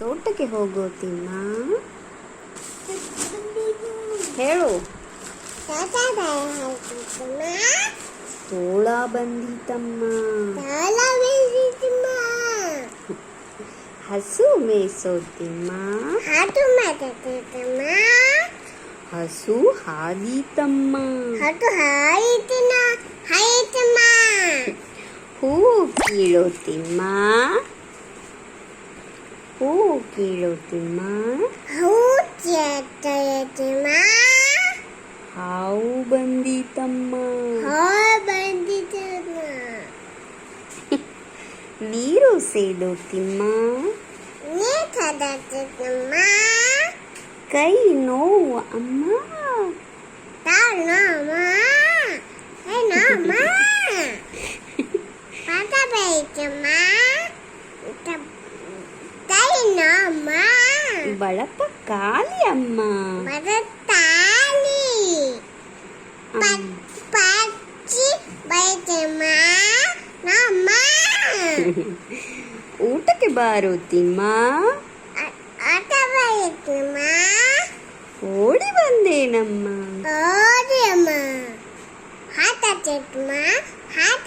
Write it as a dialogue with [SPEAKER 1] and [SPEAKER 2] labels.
[SPEAKER 1] ತೋಟಕ್ಕೆ ಹೋಗೋತಿಮ್ಮ ಹೇಳು. ತೋಳ ಬಂದಿತಮ್ಮ. ಹಸು ಮೇಸೋತಿಮ್ಮ. ಹಸು ಹಾದೀತಮ್ಮ. ಹೂ ಕೀಳೋತಿಮ್ಮ. ಹೂ ಕೀಳೋತಿಮ್ಮ. ಹಾವು ಬಂದಿತಮ್ಮ. ನೀರು ಸೇದೋತಿಮ್ಮ. ಕೈ ನೋವು ಅಮ್ಮ. ಬಳಪ ಖಾಲಿ ಅಮ್ಮ. ಊಟಕ್ಕೆ ಬಾರೋತಿಮ್ಮ. ಓಡಿ ಬಂದೇನಮ್ಮ.
[SPEAKER 2] ಹಾತ